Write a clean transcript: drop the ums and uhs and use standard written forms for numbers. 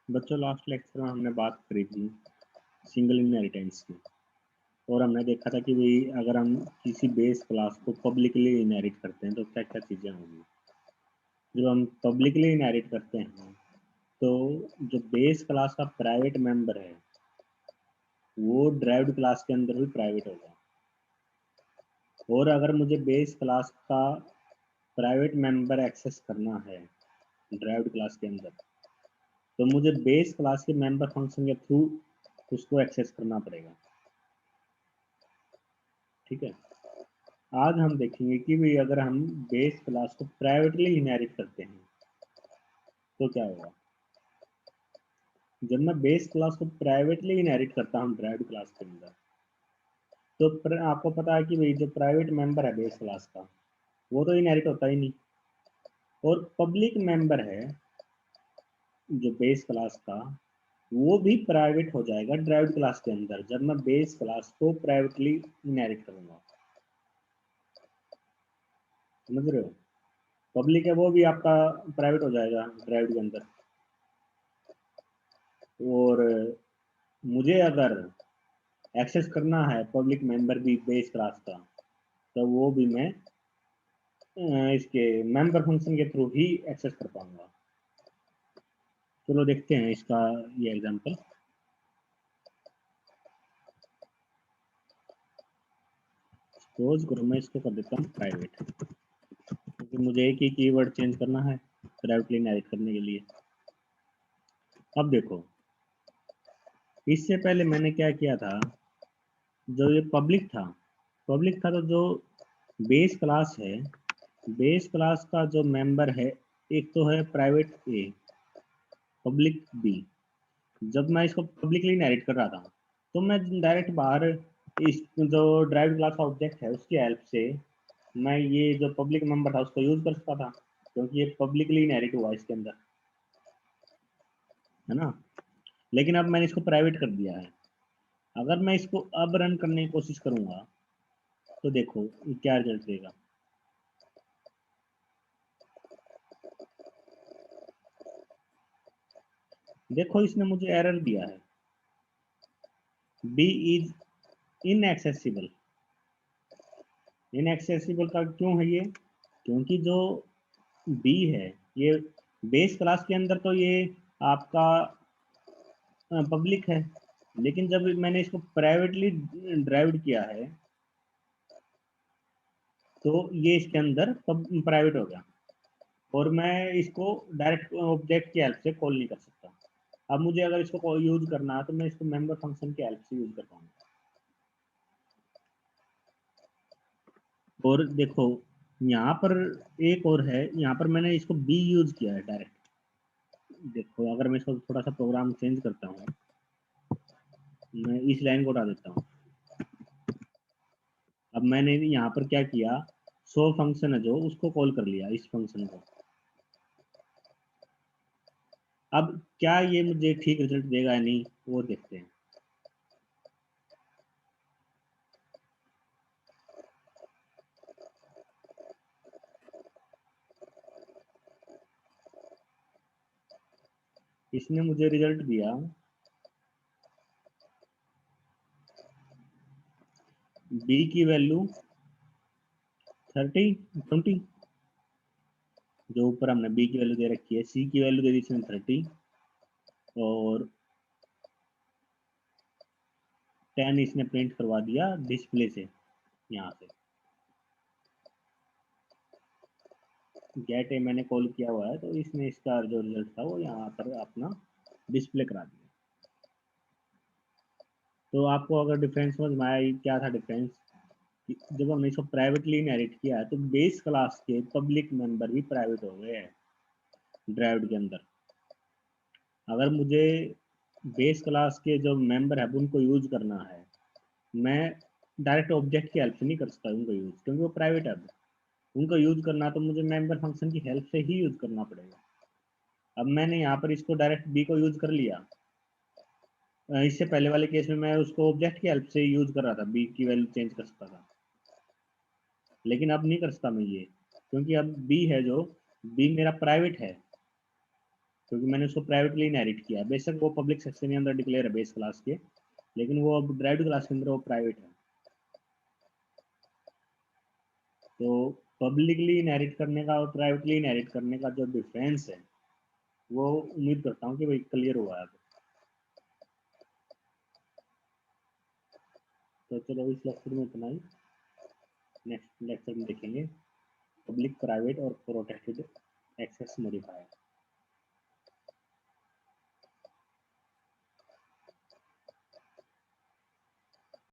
बच्चों last lecture में हमने बात करी थी सिंगल इनहेरिटेंस की, और हमने देखा था कि भाई अगर हम किसी बेस क्लास को पब्लिकली इनहेरिट करते हैं तो क्या क्या चीज़ें होंगी। जब हम पब्लिकली इनहेरिट करते हैं तो जो बेस क्लास का प्राइवेट मेंबर है वो ड्राइव्ड क्लास के अंदर भी प्राइवेट होगा, और अगर मुझे बेस क्लास का प्राइवेट मेंबर एक्सेस करना है ड्राइव्ड क्लास के अंदर तो मुझे बेस क्लास के मेंबर फंक्शन के थ्रू उसको एक्सेस करना पड़ेगा। ठीक है, आज हम देखेंगे कि भाई अगर हम बेस क्लास को प्राइवेटली इनहेरिट करते हैं तो क्या होगा। जब मैं बेस क्लास को प्राइवेटली इनहेरिट करता हूँ ड्राइव्ड क्लास के अंदर तो आपको पता है कि भाई जो प्राइवेट मेंबर है बेस क्लास का वो तो इनहेरिट होता ही नहीं, और पब्लिक मेंबर है जो बेस क्लास का वो भी प्राइवेट हो जाएगा ड्राइव्ड क्लास के अंदर जब मैं बेस क्लास को प्राइवेटली इनहेरिट करूंगा। समझ रहे हो, पब्लिक है वो भी आपका प्राइवेट हो जाएगा ड्राइव्ड के अंदर, और मुझे अगर एक्सेस करना है पब्लिक मेंबर भी बेस क्लास का तो वो भी मैं इसके मेंबर फंक्शन के थ्रू ही एक्सेस कर पाऊंगा। चलो देखते हैं इसका ये एग्जांपल। सपोज करो मैं इसको कर देता हूँ प्राइवेट, क्योंकि मुझे एक ही कीवर्ड चेंज करना है प्राइवेटली इनहेरिट करने के लिए। अब देखो, इससे पहले मैंने क्या किया था, जो ये पब्लिक था तो जो बेस क्लास है, बेस क्लास का जो मेंबर है एक तो है प्राइवेट ए पब्लिक बी। जब मैं इसको पब्लिकली इनहेरिट कर रहा था तो मैं डायरेक्ट बाहर इस जो ड्राइव क्लास का ऑब्जेक्ट है उसकी हेल्प से मैं ये जो पब्लिक मेंबर था उसको यूज कर सकता था, क्योंकि ये पब्लिकली इनहेरिट हुआ इसके अंदर, है ना। लेकिन अब मैंने इसको प्राइवेट कर दिया है। अगर मैं इसको अब रन करने की कोशिश करूंगा तो देखो ये क्या रिजल्ट देगा। देखो इसने मुझे एरर दिया है, बी इज इनएक्सेसिबल। इनएक्सेसिबल का क्यों है ये, क्योंकि जो बी है ये बेस क्लास के अंदर तो ये आपका पब्लिक है, लेकिन जब मैंने इसको प्राइवेटली ड्राइव्ड किया है तो ये इसके अंदर प्राइवेट हो गया, और मैं इसको डायरेक्ट ऑब्जेक्ट की हेल्प से कॉल नहीं कर सकता। अब मुझे अगर इसको यूज करना है तो मैं इसको मेंबर फंक्शन की हेल्प से यूज कर पाऊंगा। और देखो यहाँ पर एक और है, यहाँ पर मैंने इसको बी यूज किया है डायरेक्ट। देखो अगर मैं इसको थोड़ा सा प्रोग्राम चेंज करता हूँ, मैं इस लाइन को उठा देता हूँ। अब मैंने यहाँ पर क्या किया, सो फंक्शन है जो उसको कॉल कर लिया इस फंक्शन को। अब क्या ये मुझे ठीक रिजल्ट देगा या नहीं वो देखते हैं। इसने मुझे रिजल्ट दिया बी की वैल्यू 30 20, जो ऊपर हमने बी की वैल्यू दे रखी है, सी की वैल्यू दे दी इसने 30, और 10 इसने प्रिंट करवा दिया डिस्प्ले से यहाँ से। गेट ए मैंने कॉल किया हुआ है तो इसने इसका जो रिजल्ट था वो यहाँ पर अपना डिस्प्ले करा दिया। तो आपको अगर डिफरेंस समझ में आया क्या था डिफरेंस, जब हमने इसको प्राइवेटली इनहेरिट किया है तो बेस क्लास के पब्लिक मेंबर भी प्राइवेट हो गए हैं ड्राइव्ड के अंदर। अगर मुझे बेस क्लास के जो मेंबर है उनको यूज करना है, मैं डायरेक्ट ऑब्जेक्ट की हेल्प से नहीं कर सकता उनको यूज, क्योंकि वो प्राइवेट है। उनको यूज करना तो मुझे मेंबर फंक्शन की हेल्प से ही यूज करना पड़ेगा। अब मैंने यहाँ पर इसको डायरेक्ट बी को यूज कर लिया, इससे पहले वाले केस में मैं उसको ऑब्जेक्ट की हेल्प से यूज कर रहा था, बी की वैल्यू चेंज कर सकता था, लेकिन अब नहीं कर सकता मैं ये, क्योंकि अब बी है जो बी मेरा प्राइवेट है। क्योंकि मैंने उसको प्राइवेटली इनहेरिट किया। बेशक वो पब्लिक सेक्शन के अंदर डिक्लेयर है बेस क्लास के, लेकिन वो अब ड्राइव्ड क्लास के अंदर वो प्राइवेट है। तो पब्लिकली इनहेरिट करने का और प्राइवेटली इनहेरिट करने का जो डिफरेंस है वो उम्मीद करता हूँ कि भाई क्लियर हुआ है अब। तो चलो इस लेक्चर में इतना ही, नेक्स्ट लेक्चर में देखेंगे पब्लिक, प्राइवेट और प्रोटेक्टेड एक्सेस मॉडिफायर।